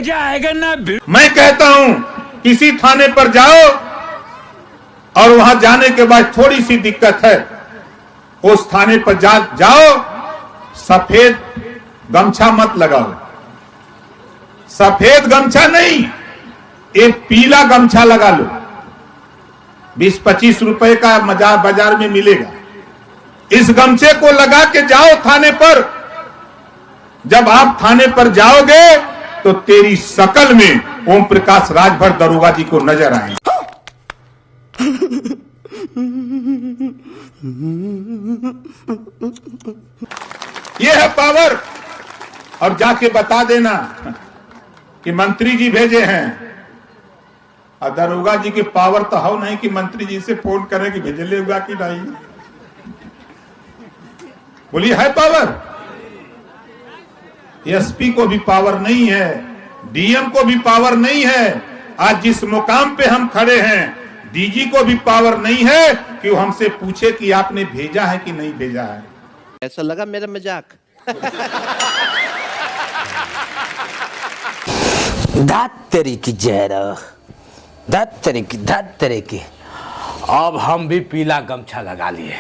मजा आएगा ना। मैं कहता हूं किसी थाने पर जाओ और वहां जाने के बाद थोड़ी सी दिक्कत है, उस थाने पर जाओ, सफेद गमछा मत लगाओ, सफेद गमछा नहीं, एक पीला गमछा लगा लो। 20-25 रुपए का बाजार में मिलेगा। इस गमछे को लगा के जाओ थाने पर। जब आप थाने पर जाओगे तो तेरी शकल में ओम प्रकाश राजभर दरोगा जी को नजर आएंगे। ये है पावर। और जाके बता देना कि मंत्री जी भेजे हैं। और दरोगा जी की पावर तो हो नहीं कि मंत्री जी से फोन करें कि भेजले होगा कि नहीं। बोलिए है पावर। एसपी को भी पावर नहीं है, डीएम को भी पावर नहीं है। आज जिस मुकाम पे हम खड़े हैं, डीजी को भी पावर नहीं है कि वो हमसे पूछे कि आपने भेजा है कि नहीं भेजा है। ऐसा लगा मेरा मजाक? धात तेरी की जहरा, धात तेरी की। अब हम भी पीला गमछा लगा लिए।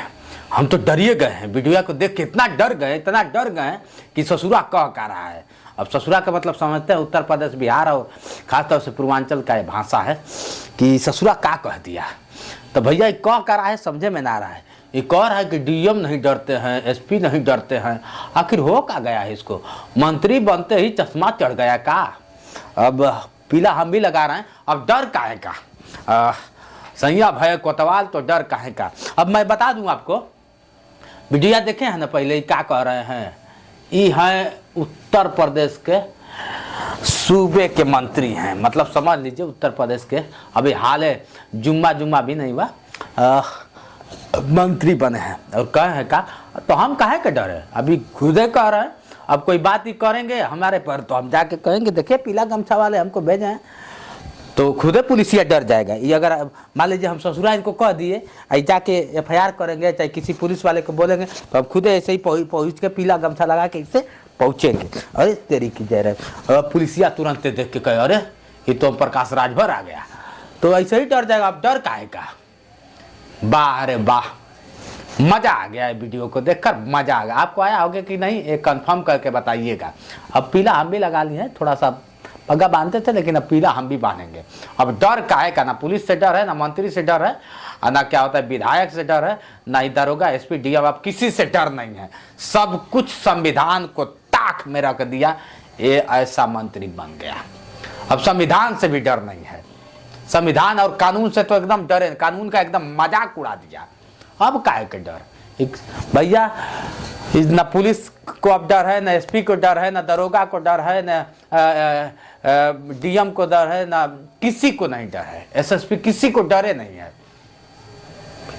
हम तो डरिए गए हैं, वीडियो को देख के इतना डर गए कि ससुरा कह का रहा है। अब ससुरा का मतलब समझते हैं उत्तर प्रदेश, बिहार और खासतौर से पूर्वांचल का ये भाषा है कि ससुरा का कह दिया। तो भैया ये कह कर रहा है, समझे में ना रहा है। ये कह रहा है कि डीएम नहीं डरते हैं, एसपी नहीं डरते हैं। आखिर हो क्या गया है इसको? मंत्री बनते ही चश्मा चढ़ गया का? अब पीला हम भी लगा रहे हैं, अब डर काहे का? सैया भय कोतवाल तो डर काहे का? अब मैं बता दूं आपको, वीडियो देखे हैं ना पहले, क्या कह रहे हैं? ये हैं उत्तर प्रदेश के सूबे के मंत्री हैं, मतलब समझ लीजिए उत्तर प्रदेश के अभी हाल है जुम्मा भी नहीं हुआ, मंत्री बने हैं। और कहे हैं का? तो हम काहे के डर है? अभी खुदे कह रहे हैं। अब कोई बात ही करेंगे हमारे पर तो हम जाके कहेंगे देखिए पीला गमछा वाले हमको भेजे हैं, तो खुदे पुलिसिया डर जाएगा। ये अगर मान लीजिए हम ससुराल को कह दिए, जाके एफआईआर करेंगे, चाहे किसी पुलिस वाले को बोलेंगे, तो हम खुदे ऐसे ही पहुँच के पीला गमछा लगा के इससे पहुँचेंगे। अरे तेरी की जय रहे, पुलिसिया तुरंत देख के कहे अरे ये तो प्रकाश राजभर आ गया, तो ऐसे ही डर जाएगा। अब डर काहे का? वाह अरे वाह, मजा आ गया है वीडियो को देखकर, मजा आ गया। आपको आया होगा कि नहीं, एक कंफर्म करके बताइएगा। अब पीला हम भी लगा लिए हैं, थोड़ा सा पग्गा बांधते थे लेकिन अब पीला हम भी बांधेंगे। अब डर काहे का? ना पुलिस से डर है, ना मंत्री से डर है, ना क्या होता है विधायक से डर है, ना ही दरोगा एसपी डीएम, अब किसी से डर नहीं है। सब कुछ संविधान को ताक में रख दिया, ये ऐसा मंत्री बन गया। अब संविधान से भी डर नहीं है, संविधान और कानून से तो एकदम डरे, कानून का एकदम मजाक उड़ा दिया। अब काहे के डर भैया? न पुलिस को अब डर है, न एसपी को डर है, न दरोगा को डर है, न डीएम को डर है, न किसी को नहीं डर है। एसएसपी किसी को डरे नहीं है,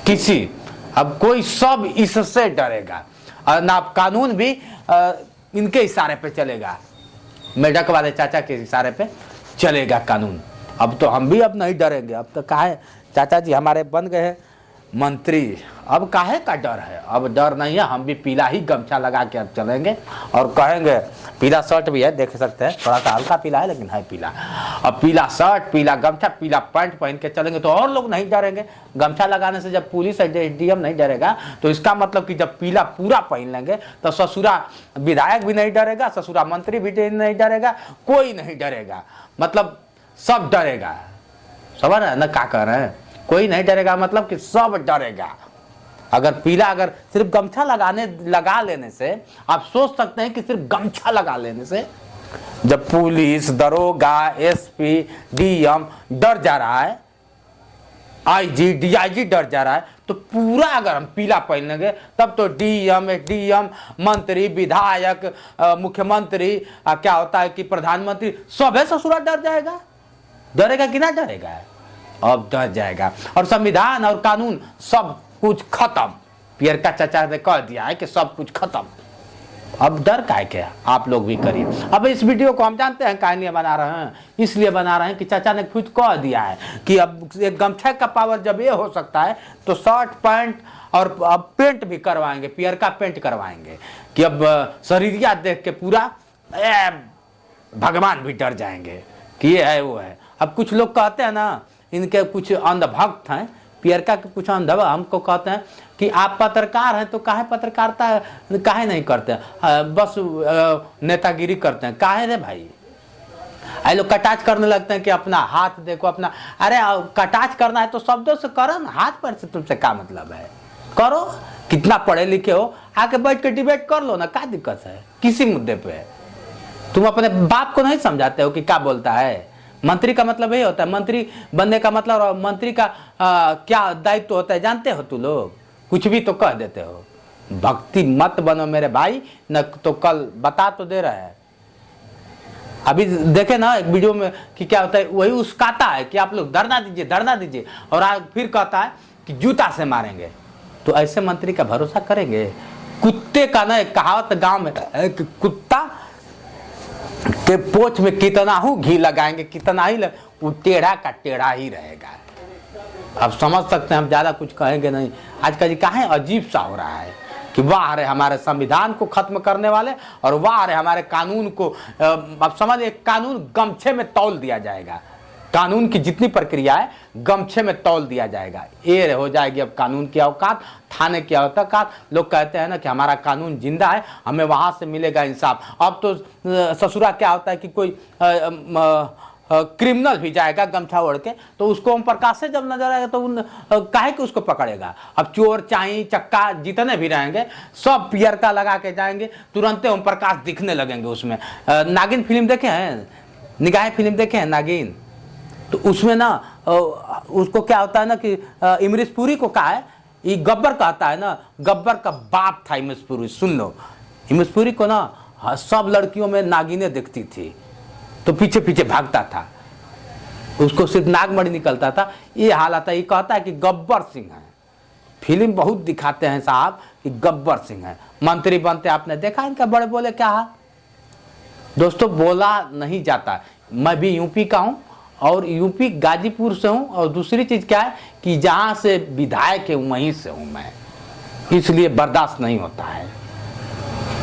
किसी। अब कोई सब इससे डरेगा, और ना कानून भी इनके इशारे पे चलेगा, मेढक वाले चाचा के इशारे पे चलेगा कानून। अब तो हम भी अब नहीं डरेंगे। अब तो काहे चाचा जी हमारे बन गए हैं मंत्री, अब काहे का डर है? अब डर नहीं है। हम भी पीला ही गमछा लगा के अब चलेंगे और कहेंगे, पीला शर्ट भी है, देख सकते हैं, थोड़ा सा हल्का पीला है लेकिन है पीला। अब पीला शर्ट, पीला गमछा, पीला पैंट पहन के चलेंगे तो और लोग नहीं डरेंगे। गमछा लगाने से जब पुलिस डीएम नहीं डरेगा तो इसका मतलब कि जब पीला पूरा पहन लेंगे तो ससुरा विधायक भी नहीं डरेगा, ससुरा मंत्री भी नहीं डरेगा, कोई नहीं डरेगा, मतलब सब डरेगा। समझ रहे ना क्या कह रहे हैं? कोई नहीं डरेगा मतलब कि सब डरेगा। अगर पीला, अगर सिर्फ गमछा लगा लेने से, आप सोच सकते हैं कि सिर्फ गमछा लगा लेने से जब पुलिस, दरोगा, एसपी, डीएम डर जा रहा है, आईजी, डीआईजी डर जा रहा है, तो पूरा अगर हम पीला पहन लेंगे तब तो डीएम, मंत्री, विधायक, मुख्यमंत्री, क्या होता है कि प्रधानमंत्री, सब है ससुरा डर जाएगा। डरेगा कि ना डरेगा? अब डर जाएगा। और संविधान और कानून सब कुछ खत्म। पियर का चाचा ने कह दिया है कि सब कुछ खत्म। अब डर काहे के? आप लोग भी करिए। अब इस वीडियो को हम जानते हैं काहे लिए बना रहे हैं, इसलिए बना रहे हैं कि चाचा ने खुद कह दिया है कि अब एक गमछा का पावर जब ये हो सकता है तो शर्ट पैंट और अब पेंट भी करवाएंगे, पियर का पेंट करवाएंगे कि अब शरीरिया देख के पूरा भगवान भी डर जाएंगे कि ये है वो है। अब कुछ लोग कहते हैं ना, इनके कुछ अंधभक्त हैं, पियरका के कुछ अंधभक्त हमको कहते हैं कि आप पत्रकार हैं तो काहे पत्रकारिता काहे नहीं करते, बस नेतागिरी करते हैं। काहे रे भाई, आई लोग कटाच करने लगते हैं कि अपना हाथ देखो अपना। अरे कटाच करना है तो शब्दों से करो ना, हाथ पैर से तुमसे क्या मतलब है, करो। कितना पढ़े लिखे हो, आके बैठ के डिबेट कर लो ना, क्या दिक्कत है किसी मुद्दे पे। तुम अपने बाप को नहीं समझाते हो कि क्या बोलता है। मंत्री का मतलब यही होता है, मंत्री बनने का मतलब, और मंत्री का क्या दायित्व होता है जानते हो तू लोग, कुछ भी तो कह देते हो। भक्ति मत बनो मेरे भाई, न तो कल बता तो दे रहा है। अभी देखे ना एक वीडियो में कि क्या होता है, वही उसकाता है कि आप लोग धरना दीजिए धरना दीजिए, और आज फिर कहता है कि जूता से मारेंगे। तो ऐसे मंत्री का भरोसा करेंगे। कुत्ते का ना एक कहावत गांव में है कि कुत्ता के पोछ में कितना हूं घी लगाएंगे, कितना ही वो टेढ़ा का टेढ़ा ही रहेगा। अब समझ सकते हैं, हम ज्यादा कुछ कहेंगे नहीं। आज का जी काहे अजीब सा हो रहा है कि वाह रे हमारे संविधान को खत्म करने वाले, और वाह रे हमारे कानून को, अब समझ, कानून गमछे में तौल दिया जाएगा। कानून की जितनी प्रक्रिया है गमछे में तौल दिया जाएगा। ये हो जाएगी अब कानून की औकात, थाने की औकात। लोग कहते हैं ना कि हमारा कानून जिंदा है, हमें वहां से मिलेगा इंसाफ। अब तो ससुरा क्या होता है कि कोई क्रिमिनल भी जाएगा गमछा ओढ़ के, तो उसको ओम प्रकाश से जब नजर आएगा तो उन काहे कि उसको पकड़ेगा। अब चोर चाई चक्का जितने भी रहेंगे सब पियर का लगा के जाएंगे, तुरंत ओम प्रकाश दिखने लगेंगे उसमें। नागिन फिल्म देखे हैं, निगाहें फिल्म देखे हैं नागिन, तो उसमें ना उसको क्या होता है ना कि इमरीश पुरी को कहा है, ये गब्बर कहता है ना, गब्बर का बाप था इमरीश पुरी। सुन लो, इमरीश पुरी को ना सब लड़कियों में नागिनें दिखती थी, तो पीछे पीछे भागता था, उसको सिर्फ नागमणि निकलता था। ये हालत है। ये कहता है कि गब्बर सिंह है। फिल्म बहुत दिखाते हैं साहब कि गब्बर सिंह है। मंत्री बनते आपने देखा इनका बड़े बोले क्या है दोस्तों, बोला नहीं जाता। मैं भी यूपी का हूं, और यूपी गाजीपुर से हूं, और दूसरी चीज क्या है कि जहां से विधायक है वहीं से हूं मैं, इसलिए बर्दाश्त नहीं होता है।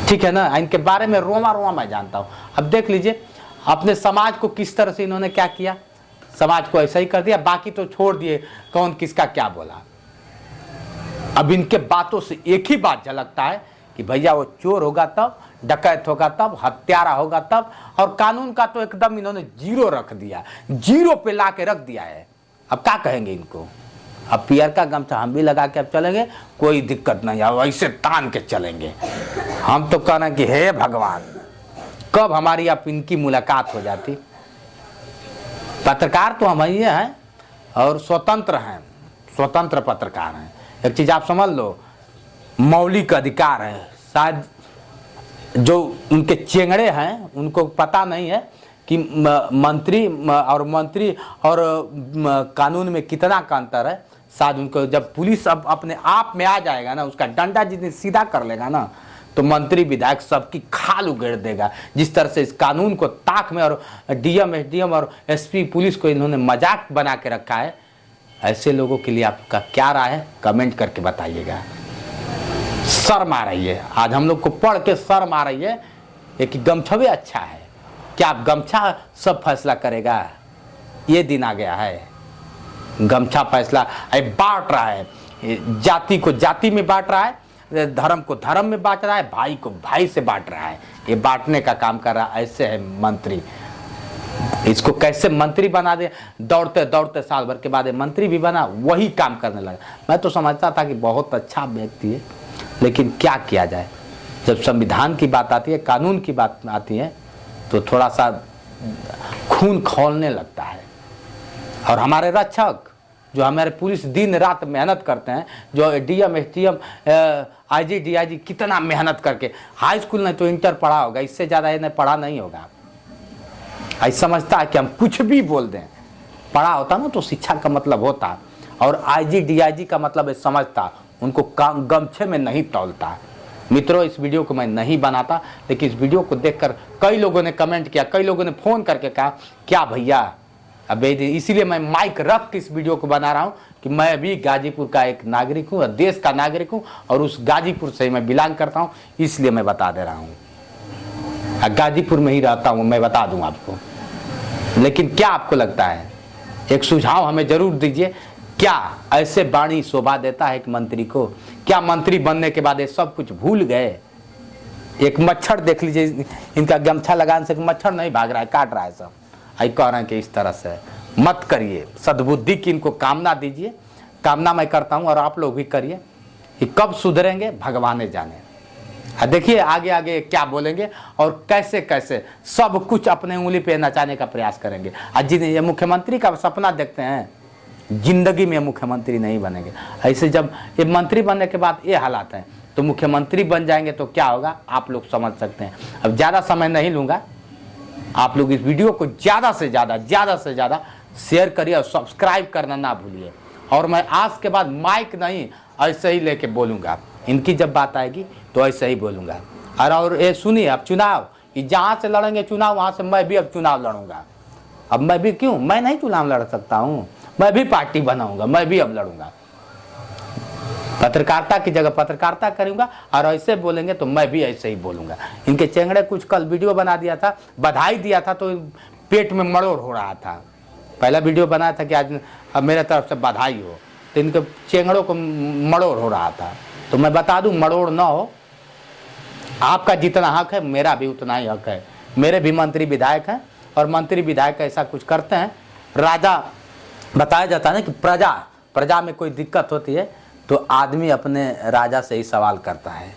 ठीक है ना, इनके बारे में रोमा रोमा मैं जानता हूं। अब देख लीजिए अपने समाज को किस तरह से इन्होंने क्या किया, समाज को ऐसा ही कर दिया, बाकी तो छोड़ दिए कौन किसका क्या बोला। अब इनके बातों से एक ही बात झलकता है कि भैया वो चोर होगा तब, डकैत होगा तब, हत्यारा होगा तब, और कानून का तो एकदम इन्होंने जीरो रख दिया, जीरो पे ला के रख दिया है। अब क्या कहेंगे इनको। अब पियर का गमछा हम भी लगा के अब चलेंगे, कोई दिक्कत नहीं, अब ऐसे तान के चलेंगे। हम तो कह रहे हैं कि हे भगवान कब हमारी अब इनकी मुलाकात हो जाती। पत्रकार तो हम ही हैं और स्वतंत्र हैं, स्वतंत्र पत्रकार हैं। एक चीज आप समझ लो, मौलिक अधिकार है। शायद जो उनके चेंगड़े हैं उनको पता नहीं है कि मंत्री और कानून में कितना का अंतर है। शायद उनको जब पुलिस अब अपने आप में आ जाएगा ना, उसका डंडा जितनी सीधा कर लेगा ना, तो मंत्री विधायक सबकी खाल उगेड़ देगा। जिस तरह से इस कानून को ताक में, और डीएम एसडीएम और एसपी पुलिस को इन्होंने मजाक बना के रखा है, ऐसे लोगों के लिए आपका क्या राय है कमेंट करके बताइएगा। शर्म आ रही है, आज हम लोग को पढ़ के शर्म आ रही है। एक गमछा अच्छा है, क्या आप गमछा सब फैसला करेगा? ये दिन आ गया है, गमछा फैसला बांट रहा है, जाति को जाति में बांट रहा है, धर्म को धर्म में बांट रहा है, भाई को भाई से बांट रहा है। ये बांटने का काम कर रहा है। ऐसे है मंत्री, इसको कैसे मंत्री बना दे, दौड़ते दौड़ते साल भर के बाद मंत्री भी बना, वही काम करने लगा। मैं तो समझता था कि बहुत अच्छा व्यक्ति है, लेकिन क्या किया जाए, जब संविधान की बात आती है, कानून की बात आती है, तो थोड़ा सा खून खौलने लगता है। और हमारे रक्षक जो हमारे पुलिस दिन रात मेहनत करते हैं, जो डीएम एसडीएम आईजी डीआईजी कितना मेहनत करके, हाई स्कूल नहीं तो इंटर पढ़ा होगा, इससे ज़्यादा इन्हें पढ़ा नहीं होगा। ऐसा समझता है कि हम कुछ भी बोल दें। पढ़ा होता ना तो शिक्षा का मतलब होता, और आईजी डीआईजी का मतलब समझता, उनको गमछे में नहीं तौलता। मित्रों, इस वीडियो को मैं नहीं बनाता, लेकिन इस वीडियो को देखकर कई लोगों ने कमेंट किया, कई लोगों ने फ़ोन करके कहा क्या भैया, अब इसीलिए मैं माइक रख के इस वीडियो को बना रहा हूँ कि मैं भी गाजीपुर का एक नागरिक हूँ, देश का नागरिक हूँ, और उस गाजीपुर से मैं बिलोंग करता हूँ, इसलिए मैं बता दे रहा हूँ। गाजीपुर में ही रहता हूँ, मैं बता दूं आपको। लेकिन क्या आपको लगता है, एक सुझाव हमें जरूर दीजिए, क्या ऐसे वाणी शोभा देता है एक मंत्री को? क्या मंत्री बनने के बाद ये सब कुछ भूल गए? एक मच्छर देख लीजिए, इनका गमछा लगाने से मच्छर नहीं भाग रहा है, काट रहा है सब। आई कह रहे हैं कि इस तरह से मत करिए, सद्बुद्धि की इनको कामना दीजिए। कामना मैं करता हूं और आप लोग भी करिए। कि कब सुधरेंगे भगवान जाने। देखिए आगे आगे क्या बोलेंगे और कैसे कैसे सब कुछ अपने उंगली पे नचाने का प्रयास करेंगे। आज जिन ये मुख्यमंत्री का सपना देखते हैं, जिंदगी में मुख्यमंत्री नहीं बनेंगे। ऐसे जब ये मंत्री बनने के बाद ये हालात हैं, तो मुख्यमंत्री बन जाएंगे तो क्या होगा आप लोग समझ सकते हैं। अब ज़्यादा समय नहीं लूँगा, आप लोग इस वीडियो को ज़्यादा से ज़्यादा शेयर करिए और सब्सक्राइब करना ना भूलिए। और मैं आज के बाद माइक नहीं ऐसे ही लेके बोलूँगा, इनकी जब बात आएगी तो ऐसे ही बोलूँगा। और ये सुनिए, अब चुनाव जहाँ से लड़ेंगे चुनाव, वहाँ से मैं भी अब चुनाव लड़ूंगा। अब मैं भी क्यों, मैं नहीं चुनाव लड़ सकता हूँ, मैं भी पार्टी बनाऊंगा, मैं भी अब लड़ूंगा। पत्रकारिता की जगह पत्रकारिता करूंगा और ऐसे बोलेंगे तो मैं भी ऐसे ही बोलूंगा। इनके चेंगड़े कुछ कल वीडियो बना दिया था, बधाई दिया था तो पेट में मरोड़ हो रहा था। पहला वीडियो बनाया था कि आज अब मेरे तरफ से बधाई हो, तो इनके चेंगड़ों को मरोड़ हो रहा था। तो मैं बता दूं, मरोड़ ना हो, आपका जितना हक है मेरा भी उतना ही हक है। मेरे भी मंत्री विधायक हैं और मंत्री विधायक ऐसा कुछ करते हैं। राजा बताया जाता है ना कि प्रजा में कोई दिक्कत होती है तो आदमी अपने राजा से ही सवाल करता है।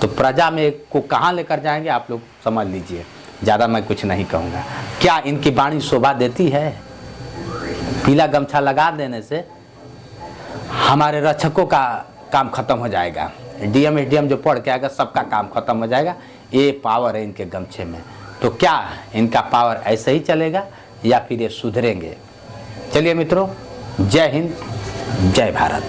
तो प्रजा में को कहाँ लेकर जाएंगे आप लोग समझ लीजिए। ज़्यादा मैं कुछ नहीं कहूँगा। क्या इनकी वाणी शोभा देती है? पीला गमछा लगा देने से हमारे रक्षकों का काम खत्म हो जाएगा, डीएम एसडीएम जो पढ़ के आएगा सबका काम खत्म हो जाएगा। ये पावर है इनके गमछे में। तो क्या इनका पावर ऐसे ही चलेगा या फिर ये सुधरेंगे? चलिए मित्रों, जय हिंद, जय भारत।